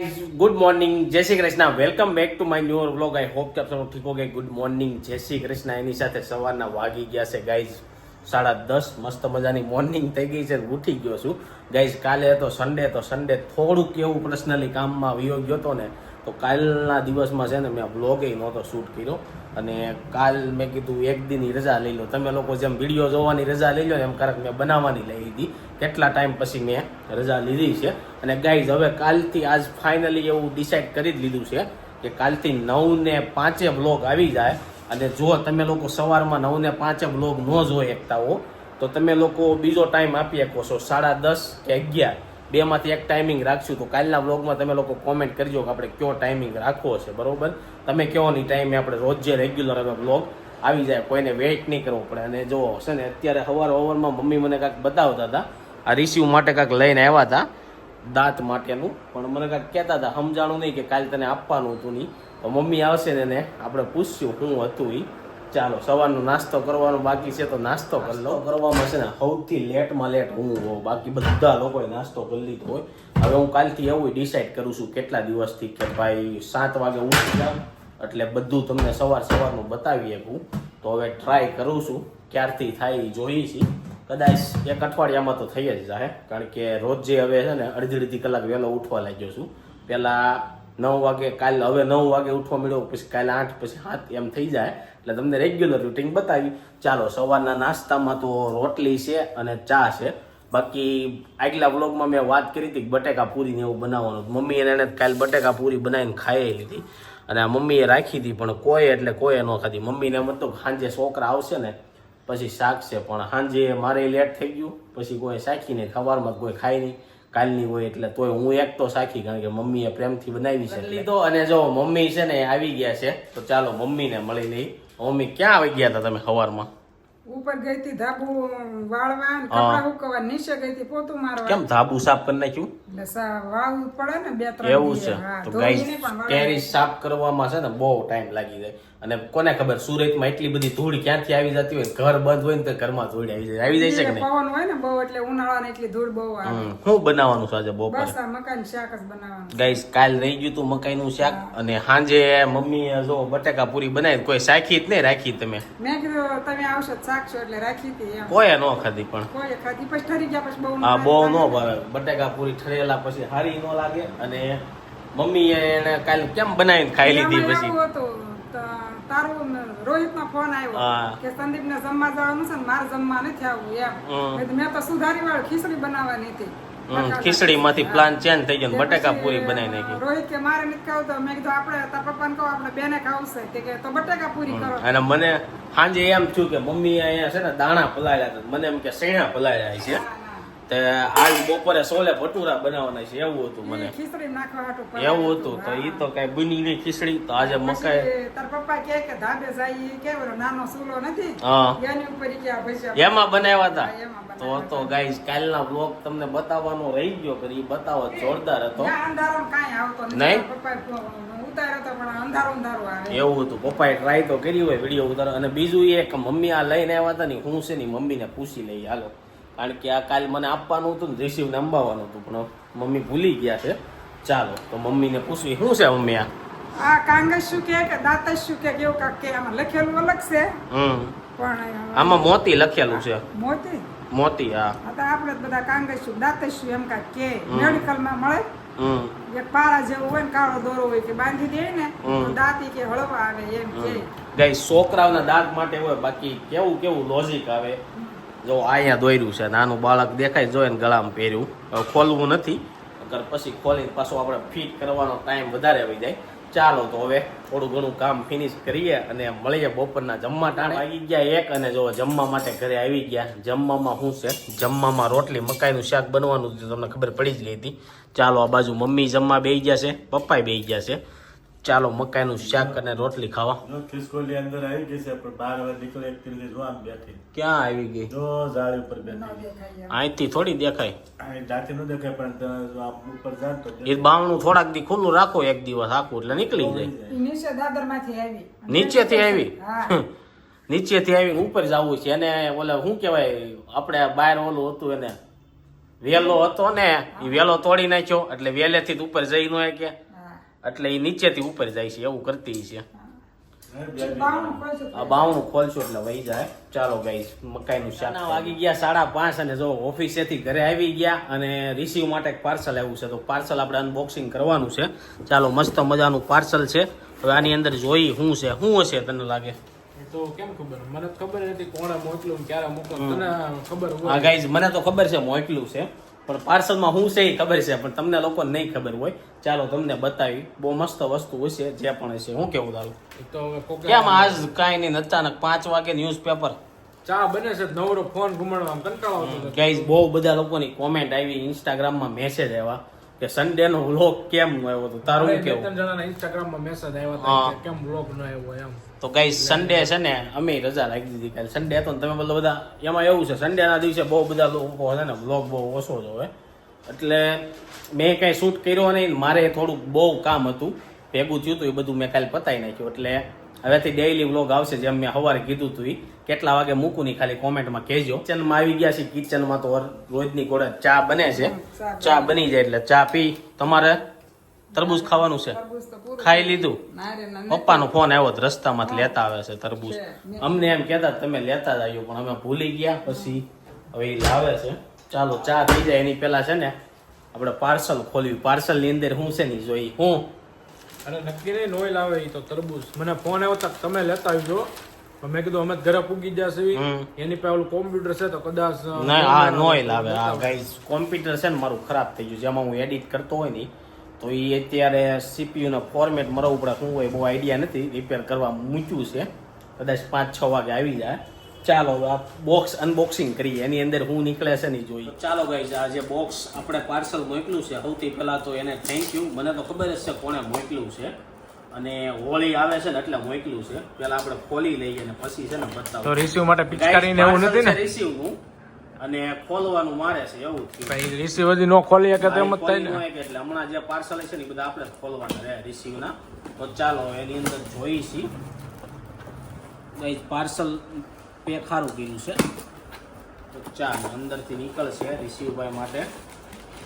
Good morning जय Shri Krishna welcome back to my new vlog I hope કે આપ સૌ ઠીક હોગે ગુડ મોર્નિંગ જય શ્રી કૃષ્ણ એની સાથે સવારના વાગી ગયા છે ગાઈઝ 10:30 મસ્ત મજાની મોર્નિંગ થઈ ગઈ છે ઉઠી ગયો છું ગાઈઝ કાલે હતો સન્ડે થોડુંક એવું પર્સનલી કામમાં વયો ગયો હતો ને તો કાલના દિવસમાં છે ને મેં વ્લોગ નહોતો શૂટ કર્યો અને કાલ મેં કીધું એક દિનની રજા લઈ લો તમે લોકો જેમ વિડીયો જોવાની રજા લઈ લો એમ કારક મેં બનાવવાની લઈ લીધી કેટલા ટાઈમ પછી મેં રજા લીધી છે અને ગાઈઝ હવે કાલથી આજ ફાઇનલી એવું ડિસાઇડ કરી જ લીધું છે કે કાલથી 9:05 વ્લોગ આવી જાય અને જો તમે લોકો સવારમાં 9:05 વ્લોગ ન જોઈ શકતા હો તો તમે લોકો બીજો ટાઈમ આપી શકો છો 10:30 કે 11 બેમાંથી એક ટાઈમિંગ રાખશું તો કાલના વ્લોગમાં તમે લોકો કોમેન્ટ કરજો કે આપણે કયો ટાઈમિંગ રાખવો છે બરોબર તમે કયો ની ટાઈમે આપણે રોજ જે રેગ્યુલર હવે વ્લોગ આવી જાય કોઈને વેઇટ નહીં કરવો પડે અને જો છે ને અત્યારે સવારમાં મમ્મી મને કાંઈક બતાવતા હતા આ રિસીવ માટે કાંઈક લઈને આવ્યા હતા દાંત માટેનું પણ મને કાંઈક કહેતા હતા સમજાણું નહીં કે કાલે તને આપવાનું હતું નહીં તો મમ્મી આવશે ને એને આપણે પૂછ્યું શું હતું એ ચાલો સવારનો નાસ્તો કરવાનો બાકી છે તો નાસ્તો કરી લો કરવામાં છે ને સૌથી લેટમાં લેટ હું હોઉં બાકી બધા લોકોએ નાસ્તો કરી લીધો હોય હવે હું કાલથી એવું ડિસાઇડ કરું છું કેટલા દિવસથી કે ભાઈ 7 વાગે ઉઠી જાઉં એટલે બધું તમને સવારનું બતાવી શકું તો હવે ટ્રાય કરું છું ક્યારથી થાય એ જોઈએ છીએ કદાચ એક અઠવાડિયામાં તો થઈ જ જાય કારણ કે રોજ જે હવે છે ને અડધી કલાક વહેલો ઉઠવા લાગ્યો છું પહેલાં 9 વાગે કાલે હવે 9 વાગે ઉઠવા મળ્યો પછી કાલે 8 પછી 7 એમ થઈ જાય એટલે તમને રેગ્યુલર રૂટીન બતાવી ચાલો સવારના નાસ્તામાં તો રોટલી છે અને ચા છે બાકી આગલા વ્લોગમાં મેં વાત કરી હતી કે બટેકા પૂરીને એવું બનાવવાનું મમ્મીએ એને કાલે બટેકા પૂરી બનાવીને ખાઈ લીધી અને આ મમ્મીએ રાખી હતી પણ કોઈએ ન ખાધી મમ્મીને એમ હતું સાંજે છોકરા આવશે ને પછી શાક છે પણ સાંજે મારે લેટ થઈ ગયું પછી કોઈ શાખી નહીં સવારમાં કોઈ ખાય નહીં કાલની હોય એટલે તોય હું એક તો સાખી કારણ કે મમ્મીએ પ્રેમથી બનાવી છે લીધો અને જો મમ્મી છે ને આવી ગયા છે તો ચાલો મમ્મીને મળી લઈ મમ્મી ક્યાં આવી ગયા હતા તમે સવારમાં ઉપર ગઈ હતી ધાબુ વાળવા કપડા સુકવવા નીચે ગઈ હતી પોતું મારવા કેમ ધાબુ સાફ કરી નાખ્યું એટલે વાળવું પડે ને 2-3 એવું છે તો ગાઈસ ટેરેસ સાફ કરવામાં છે ને બહુ ટાઈમ લાગી જાય અને કોને ખબર સુરતમાં એટલી બધી ધૂળ ક્યાંથી આવી જતી હોય ઘર બંધ હોય ને તો ઘરમાં ધૂળ આવી જાય છે કે નહીં પવન હોય ને બહુ એટલે ઉનાળાની એટલી ધૂળ બહુ આવે શું બનાવવાનું છે આજે બપોરે બસ આ મકાઈનું શાક જ બનાવવાનું ગાઈસ કાલ રહી ગયું તું મકાઈનું શાક અને સાંજે મમ્મીએ જો બટેકા પૂરી બનાવી કોઈ શાખી જ નહીં રાખી તમે મેં કીધું તમે આવશો શાકશો એટલે રાખી હતી એમ કોઈ ન ખાધી પણ કોઈ ખાધી પછી ઠરી ગયા પછી બહુ હા બહુ ન ભાવે બટેકા પૂરી ઠરેલા પછી હારી ન લાગે અને મમ્મીએ એને કાલ કેમ બનાવીને ખાઈ લીધી પછી તારું રોહિત નો ફોન આવ્યો કે સંદીપ ને જમવા જવાનું છે ને મારે જમવા નથી આવવું એમ મેં તો સુધારી વાળું ખીચડી બનાવવાની હતી ખીચડી માંથી પ્લાન ચેન્જ થઈ ગયો બટેકા પૂરી બનાવી નાખી રોહિત કે મારે નથી ખાવું તો મેં કીધું આપણે તાર પપ્પાને કહો આપણે બેને ખાવશે કે તો બટેકા પૂરી કરો અને મને સાંજે એમ થયું કે મમ્મી અહીંયા છે ને દાણા પલાળ્યા હતા મને એમ કે શેણા પલાળ્યા છે તે આજ બપોરે સોલે ભટુરા બનાવવાના છે એવું હતું મને ખીચડી નાખવા હાટું એવું હતું તો ઈ તો કઈ બની નહીં ખીચડી તો આજે મકાઈ તાર પપ્પા કે ધાબે જાય કે નાનો સૂલો નથી એની ઉપર કે આ ભજીયા એમાં બનાવ્યા હતા તો ગાઈસ કાલના વ્લોગ તમને બતાવવાનો રહી ગયો કે ઈ બતાવો જોરદાર હતો અંધારો કાંઈ આવતો નહીં પપ્પા ઉતાર્યો તો પણ અંધારો આવે એવું હતું પપ્પાએ ટ્રાય તો કરી હોય વિડીયો ઉતારો અને બીજું એ કે મમ્મી આ લઈને આવ્યા હતા ને હું છે ને મમ્મીને પૂછી લઈ હાલો કારણ કે આ કાલ મને આપવાનું હતું ને રિસીવને અંબાવવાનું હતું પણ મમ્મી ભૂલી ગયા છે ચાલો તો મમ્મીને પૂછવી શું છે મમ્મી આ કાંગસ શું કે દાંતસ શું કે કેવું કાક કે આમાં લખેલું અલગ છે પણ આમાં મોતી લખેલું છે મોતી હા તો આપણે બધા કાંગસ શું દાંતસ શું એમ કાક કે મેડિકલમાં મળે એક પારા જેવું હોય ને કાળો દોરો હોય કે બાંધી દે ને તો દાંતી કે હળવા આવે એમ કે ગાઈસ છોકરાઓના દાંત માટે હોય બાકી કેવું લોજિક આવે જો અહીંયા દોર્યું છે નાનું બાળક દેખાય જોઈએ ને ગળામાં પહેર્યું ખોલવું નથી અગર પછી ખોલીને પાછું આપણે ફિટ કરવાનો ટાઈમ વધારે આવી જાય ચાલો તો હવે થોડું ઘણું કામ ફિનિશ કરીએ અને મળીએ બપોરના જમવા ટાણે આવી ગયા 1 અને જો જમવા માટે ઘરે આવી ગયા જમવામાં શું છે જમવામાં રોટલી મકાઈનું શાક બનવાનું તમને ખબર પડી જ ગઈ હતી ચાલો આ બાજુ મમ્મી જમવા બેસી ગયા છે પપ્પાએ બેસી ગયા છે ચાલો મકાઈનું શાક અને રોટલી ખાવા ખિસકોલી અંદર આવી ગઈ છે પણ બહાર હવે નીકળે એક તરીકે જો આમ બેઠી ક્યાં આવી ગઈ જો ઝાડ ઉપર બેઠી અહીંથી થોડી દેખાય અહીં જાતે ન દેખાય પણ આમ ઉપર જાય તો એ બાવણું થોડાક દી ખુલ્લું રાખો એક દિવસ આખું એટલે નીકળી જાય નીચે દાદર માંથી આવી નીચેથી આવીને ઉપર જવું છે અને ઓલે શું કહેવાય આપણે બહાર ઓલું હતું એને વેલો હતો ને એ વેલો તોડી નાખ્યો એટલે વેલેથી જ ઉપર જઈ ન કે હા એટલે એ નીચેથી ઉપર જાય છે એવું કરતી છે બાવણું ખોલશું. આ બાવણું ખોલશું એટલે વહી જાય. ચાલો ગાઈસ મકાઈનું શાક વાગી ગયા 5:30 અને જો ઓફિસેથી ઘરે આવી ગયા અને રિસીવ માટે પાર્સલ આવ્યું છે તો પાર્સલ આપણે અનબોક્સિંગ કરવાનું છે. ચાલો મસ્ત મજાનું પાર્સલ છે. હવે આની અંદર જોઈ શું છે શું હશે તને લાગે? તો કેમ ખબર મને તો ખબર નથી કોણે મોકલું ને ક્યારે મોકલું તને ખબર હોય હા ગાઈઝ મને તો ખબર છે મોકલ્યું છે પણ પાર્સલમાં શું છે એ ખબર છે પણ તમને લોકોને નહીં ખબર હોય. ચાલો તમને બતાવી બહુ મસ્ત વસ્તુ હશે જે પણ હશે. હું કેવું તારું? એ તો હવે કોકે કેમ આજ કાંઈ નહીં અચાનક 5 વાગે ન્યૂઝપેપર? ચા બને છે નવરો ફોન ઘુમાડવામાં કંટાળો આવતો હતો. ગાઈઝ બહુ બધા લોકોની કોમેન્ટ આવી, ઇન્સ્ટાગ્રામમાં મેસેજ આવ્યા કે સન્ડે નો વ્લોગ કેમ ન આવ્યો? તો તારું બે શું કેવું? ત્રણ જણાના ઇન્સ્ટાગ્રામમાં મેસેજ આવ્યા હા. હતા કે કેમ બ્લોગ ન આવ્યો એમ. તો ગાઈઝ સન્ડે છે ને અમે રજા રાખી દીધી કાલે સન્ડે હતો ને તમે બધા એમાં એવું છે સન્ડે ના દિવસે બહુ બધા લોકો છે ને વ્લોગ બહુ ઓછો જોવે એટલે મેં કઈ શૂટ કર્યો નહીં. મારે થોડુંક બહુ કામ હતું ભેગું થયું હતું એ બધું મેં કાલે પતાવી નાખ્યું એટલે હવેથી ડેઈલી વ્લોગ આવશે જેમ મેં સવારે કીધું હતું કેટલા વાગે મૂકું ની ખાલી કોમેન્ટમાં કહેજો. કિચનમાં આવી ગયા છે. કિચનમાં તો રોજની ઘોડે ચા બને છે. ચા બની જાય એટલે ચા પી. તમારે તરબૂચ ખાવાનું છે? તરબૂચ તો પૂરું. ખાઈ લીધું? ના રે ના પપ્પાનો ફોન આવ્યો તો રસ્તામાંથી લેતા આવે છે તરબૂચ. અમને એમ કહેતા તમે લેતા જ આવ્યો પણ અમે ભૂલી ગયા પછી હવે એ લાવે છે. ચાલો ચા પી જાય એની પહેલા છે ને આપણે પાર્સલ ખોલ્યું. પાર્સલ ની અંદર શું છે ની જોઈ હું અરે નક્કી નહીં નોઈ લાવે ઈ તો તરબૂચ. મને ફોન આવ્યો તો તમે લેતા આવજો પણ મેં કીધું અમે જ ઘરે પૂગી જશે એની પાસે ઓલું કોમ્પ્યુટર છે તો કદાચ ના આ નોય લાવે. આ ગાઈસ કોમ્પ્યુટર છે ને મારું ખરાબ થઈ ગયું જેમાં હું એડિટ કરતો હોય ને તો એ અત્યારે સીપીયુ ના ફોર્મેટ મરવું પડે શું હોય બહુ આઈડિયા નથી. રિપેર કરવા મૂક્યું છે કદાચ 5-6 વાગે આવી જાય. ચાલો આ બોક્સ અનબોક્સિંગ કરીએ એની અંદર શું નીકળે છે ને જોઈએ. ચાલો ગાઈસ આ જે બોક્સ આપણે પાર્સલ મોકલ્યું છે સૌથી પહેલા તો એને થેન્ક યુ. મને તો ખબર જ છે કોણે મોકલ્યું છે અને હોળી આવે છે ને એટલે મોકલ્યું છે. પહેલા આપણે ખોલી લઈએ અને પછી છે ને બતાવો. તો રિસીવ માટે પિચકારી ને એવું નથી ને? રિસીવ નું અને ખોલવાનું મારે છે એવું થયું. કઈ રિસીવ હજી નો ખોલી શકે તો એમ જ થાય ને. એટલે હમણાં જે પાર્સલ છે ને એ બધા આપણે જ ખોલવાના રહે રિસીવ ના. તો ચાલો એની અંદર જોઈ છી પાર્સલ પેક સારું કર્યું છે તો ચાલો અંદરથી નીકળશે રિસીવ ભાઈ માટે.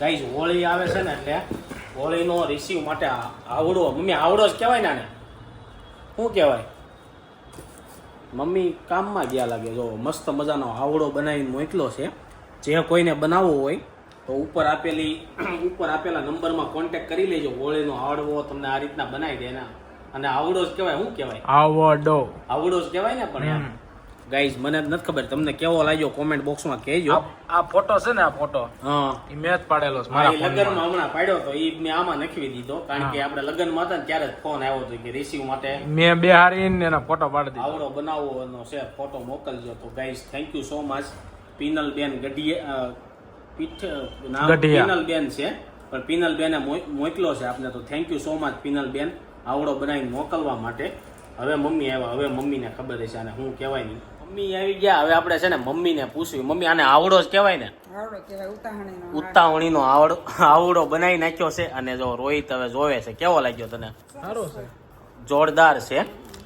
ગાઈઝ હોળી આવે છે ને એટલે હોળીનો રિસીવ માટે આવડો મમ્મી આવડો જ કહેવાય ને આને શું કહેવાય? મમ્મી કામમાં ગયા લાગે. જો મસ્ત મજાનો આવડો બનાવીને મોકલો છે. જે કોઈને બનાવવો હોય તો ઉપર આપેલા નંબરમાં કોન્ટેક્ટ કરી લેજો. હોળીનો આવડવો તમને આ રીતના બનાવી દે ને. અને આવડો જ કહેવાય શું કહેવાય? આવડો જ કહેવાય ને. પણ એમ ગાઈઝ મને જ નથી ખબર તમને કેવો લાગ્યો કોમેન્ટ બોક્સમાં કહેજો. આ ફોટો છે ને આ ફોટો હા ઈ મેં જ પાડેલો છે મારા મારા ફોનમાં. લગ્નમાં હમણાં પાડ્યો તો એ મેં આમાં નખવી દીધો કારણ કે આપણે લગ્નમાં હતા ને ત્યારે જ ફોન આવ્યો હતો કે રિસીવ માટે મેં બે હારીને એના ફોટો પાડી દીધો. આવડો બનાવવાનો છે ફોટો મોકલજો. તો guys thank you so much. Pinalben Gadhiya Pinalben છે પણ પિનલબેને મોકલો છે આપને. તો thank you so much Pinalben આવડો બનાવીને મોકલવા માટે. હવે મમ્મી આવ્યા. હવે મમ્મીને ખબર છે આને શું કહેવાય નહીં. મમ્મી આવી ગયા. હવે આપણે છે ને મમ્મીને પૂછ્યું મમ્મી આને આવડો જ કહેવાય ને? આવડો કહેવાય ઉતાહણીનો. ઉતાવળીનો આવડો બનાવી નાખ્યો છે. અને જો રોહિત હવે જોવે છે કેવો લાગ્યો તને? સારો છે. જોરદાર છે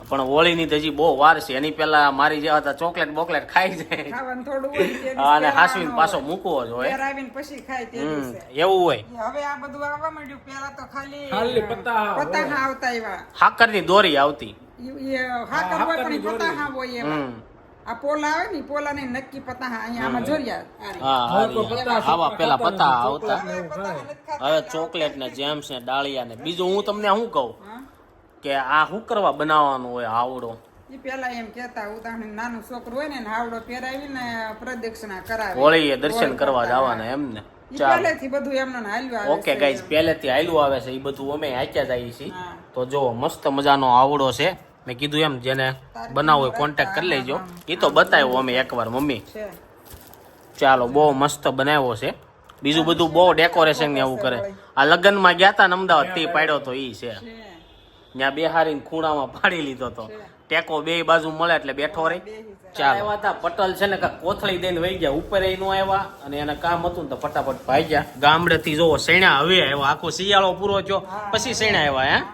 પણ હોળીની તો હજી બહુ વાર છે. એની પહેલા મારી જેવા હતા ચોકલેટ બોકલેટ ખાઈ જાય ખાવાનું થોડું હોય તે દિવસે અને હાસવીને પહેરવાનો પાછો હોય. મૂકવો જોઈએ પહેરાવીને પછી ખાય તે દિવસે. એવું હોય. હવે આ બધું આવવા માંડ્યું. પેલા તો ખાલી ખાલી પતાહા પતાહા આવતા એવા. હાકરની દોરી આવતી. હાકર હોય પણ ઈ પતાહા હોય એવા. આ પોલા આવે ને ઈ પોલાને નક્કી પતાહા અહીંયા આમાં જોરિયા હા આવા પેલા પતા આવતા. હવે પતાહા નથી ખાતા. હવે ચોકલેટ ને જેમ્સ ને ડાળિયા ને બીજું હું તમને શું કહું કે આ શું કરવા બનાવવાનું હોય આવડો? ઈ પેલા એમ કેતા ઉદાહરણ નાનું છોકરું હોય ને આવડો પહેરાવીને પ્રદક્ષિણા કરાવે. હોળીએ દર્શન કરવા જવાના એમ ને? ઈ પહેલેથી બધું એમનો હાલ્યું આવે ઓકે છે. ગાઈઝ પહેલેથી આયલું આવે છે એ બધું અમે આચ્યા જઈએ છીએ. હા. તો જો મસ્ત મજાનો આવડો છે. મેં કીધું એમ જેને બનાવવો હોય કોન્ટેક્ટ કરી લેજો. એ તો બતાવ્યો અમે એકવાર મમ્મી. છે. ચાલો બહુ મસ્ત બનાવ્યો છે. બીજું બધું બહુ ડેકોરેશન ને એવું કરે. આ લગ્નમાં ગયા તા ને અમદાવાદ તે પાડ્યો તો ઈ છે. છે. ત્યાં બેહારીને ખૂણામાં પાડી લીધો તો. ટેકો બે બાજુ મળે એટલે બેઠો રહી. ચાલો આવ્યા હતા પટલ છે ને કાંઈક કોથળી દઈને વહી ગયા. ઉપર એ નો આવ્યા અને એને કામ હતું ને તો ફટાફટ ભાઈ ગયા. ગામડેથી જોવો શેણા હવે આવ્યા. આખો શિયાળો પૂરો થયો પછી શેણા આવ્યા. હે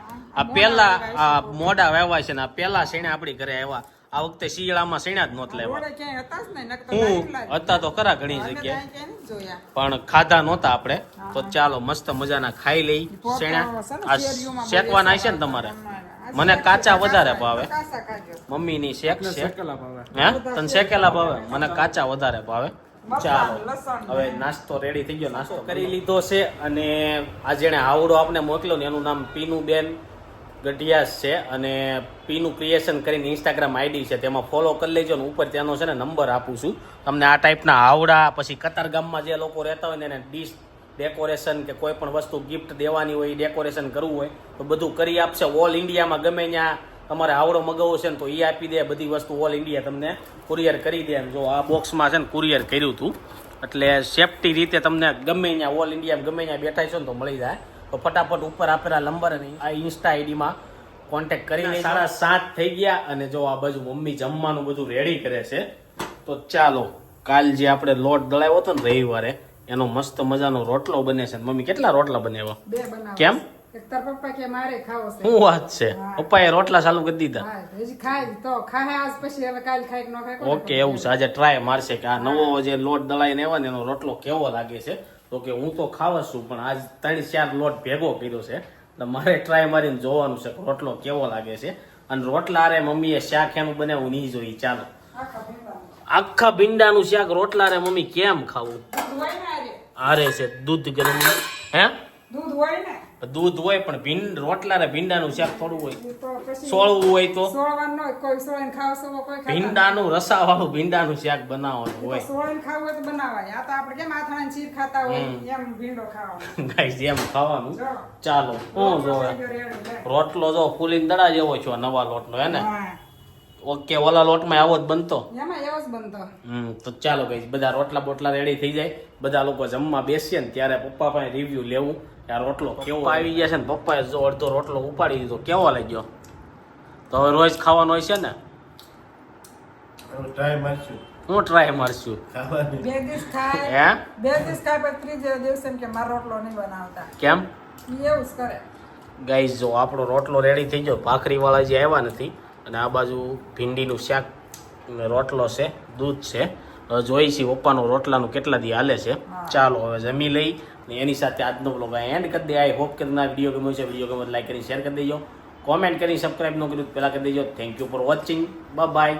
આ પેલા આ મોડા વાવ્યા છે ને આ પેલા શેણા આપણી ઘરે આવ્યા. આ વખતે શિયાળામાં શેણા જ નહોત લેવા રોડે ક્યાંય હતા જ નહીં, નકર તો હું લાઈટ લાગે. હતા તો ખરા ઘણી અમે તો જગ્યાએ અહીં ક્યાંય નથી જોયા. પણ ખાધા નહોતા આપણે તો ચાલો મસ્ત મજાના ખાઈ લઈ પોપડો શેણા છે ને, આ શેરીઓમાં શેકવાના બહુ છે ને તમારે આ મને કાચા વધારે ભાવે કાચા ખાજો. મમ્મીની શેક છે શેકેલા ભાવે. હે તને શેકેલા ભાવે મને કાચા વધારે ભાવે ચાલો લસણ હવે નાસ્તો રેડી થઈ ગયો નાસ્તો કરી લીધો છે અને આ જેણે આવડો આપણે મોકલ્યો ને એનું નામ પીનુબેન ગઢિયાસ છે અને પીનું ક્રિએશન કરીને ઇન્સ્ટાગ્રામ આઈડી છે તેમાં ફોલો કરી લેજો ને ઉપર ત્યાંનો છે ને નંબર આપું છું તમને આ ટાઈપના આવડા પછી કતારગામમાં જે લોકો રહેતા હોય ને એને ડીશ ડેકોરેશન કે કોઈ પણ વસ્તુ ગિફ્ટ દેવાની હોય ડેકોરેશન કરવું હોય તો બધું કરી આપશે ઓલ ઇન્ડિયામાં ગમે ત્યાં તમારે આવડો મગાવવો છે ને તો એ આપી દે બધી વસ્તુ ઓલ ઇન્ડિયા તમને કુરિયર કરી દે જો આ બોક્સમાં છે ને કુરિયર કર્યું હતું એટલે સેફટી રીતે તમને ગમે ત્યાં ઓલ ઇન્ડિયા ગમે ત્યાં બેઠા છો ને તો મળી જાય તો ફટાફટ ઉપર આપેલા નંબર અને આ ઇન્સ્ટા આઈડીમાં કોન્ટેક્ટ કરીને 7:30 થઈ ગયા અને જો આ બાજુ મમ્મી જમવાનું બધું રેડી કરે છે તો ચાલો કાલ જે આપણે લોટ દળાવ્યો હતો ને રવિવારે એનો મસ્ત મજાનો રોટલો બને છે મમ્મી કેટલા રોટલા બનાવ્યા 2 બનાવો. કેમ એક તાર પપ્પા કે મારે ખાવો છે. શું વાત છે પપ્પાએ રોટલા ચાલુ કરી દીધા હા, હજી ખાય તો ખાય આજ પછી હવે કાલ ખાય કે ન ખાય કોને ઓકે એવું છે આજે ટ્રાય મારશે કે આ નવો જે લોટ દળાઈને આવ્યો ને એનો રોટલો કેવો લાગે છે તો કે હું તો ખાવ જ છું પણ આજ 3-4 લોટ ભેગો કર્યો છે એટલે મારે ટ્રાય મારીને જોવાનું છે કે રોટલો કેવો લાગે છે અને રોટલા અરે મમ્મીએ શાક એનું બનાવ્યું નહીં જોઈ ચાલો આખા ભીંડાનું. આખા ભીંડાનું શાક રોટલા રે મમ્મી કેમ ખાવું દૂધ હોય ને આરે. આરે છે દૂધ ગરમ હે દૂધ હોય ને દૂધ હોય પણ રોટલા રે ભીંડાનું શાક થોડું હોય એ તો પછી સોળવું હોય તો સોળવાનું ન હોય. કોઈ સોળીને ખાવ સવો કોઈ ખાતા નથી. ભીંડાનું રસાવાળું ભીંડાનું શાક બનાવવાનું તો હોય સોળીને ખાવું હોય તો બનાવાય. આ તો આપણે કેમ આથાણાની ચીર ખાતા હોય એમ ભીંડો ખાવાનો. ગાઈસ એમ ખાવાનું જો. ચાલો હું જોવે થઈ ગયો રેડી, લે. રોટલો જો ફૂલીને દડા જેવો છો નવા લોટનો હે ને હા. ઓકે ઓલા લોટમાં આવો જ બનતો એમાં એવો જ બનતો. તો ચાલો ગાઈસ બધા રોટલા બોટલા રેડી થઈ જાય બધા લોકો જમવા બેસીએ ને ત્યારે પપ્પા પાસે રિવ્યુ લેવું કે આ રોટલો કેવો આવી ગયા છે ને પપ્પાએ જો અડધો રોટલો ઉપાડી દીધો કેવો લાગ્યો તો હવે રોજ ખાવાનો હોય છે ને ટ્રાય મારશું હું ટ્રાય મારશું ખાવાની 2 દિવસ ખાય હે 2 દિવસ ખાય પછી ત્રીજે દિવસે એમ કે મારો રોટલો નહીં બનાવતા. કેમ ઈ એવું જ કરે. ગાઈસ જો આપણો રોટલો રેડી થઈ ગયો ભાખરીવાળા જે આવ્યા નથી અને આ બાજુ ભીંડીનું શાક ને રોટલો છે દૂધ છે હવે જોઈશી પપ્પાનો રોટલાનું કેટલા દી હાલે છે ચાલો હવે જમી લઈ ને એની સાથે આજનો બ્લોગ એન્ડ કરી દે આઈ હોપ કે તમને વિડીયો ગમ્યો છે વિડીયો ગમે લાઈક કરી શેર કરી દેજો કોમેન્ટ કરી સબસ્ક્રાઈબ ન કર્યું પહેલાં કરી દેજો thank you for watching bye bye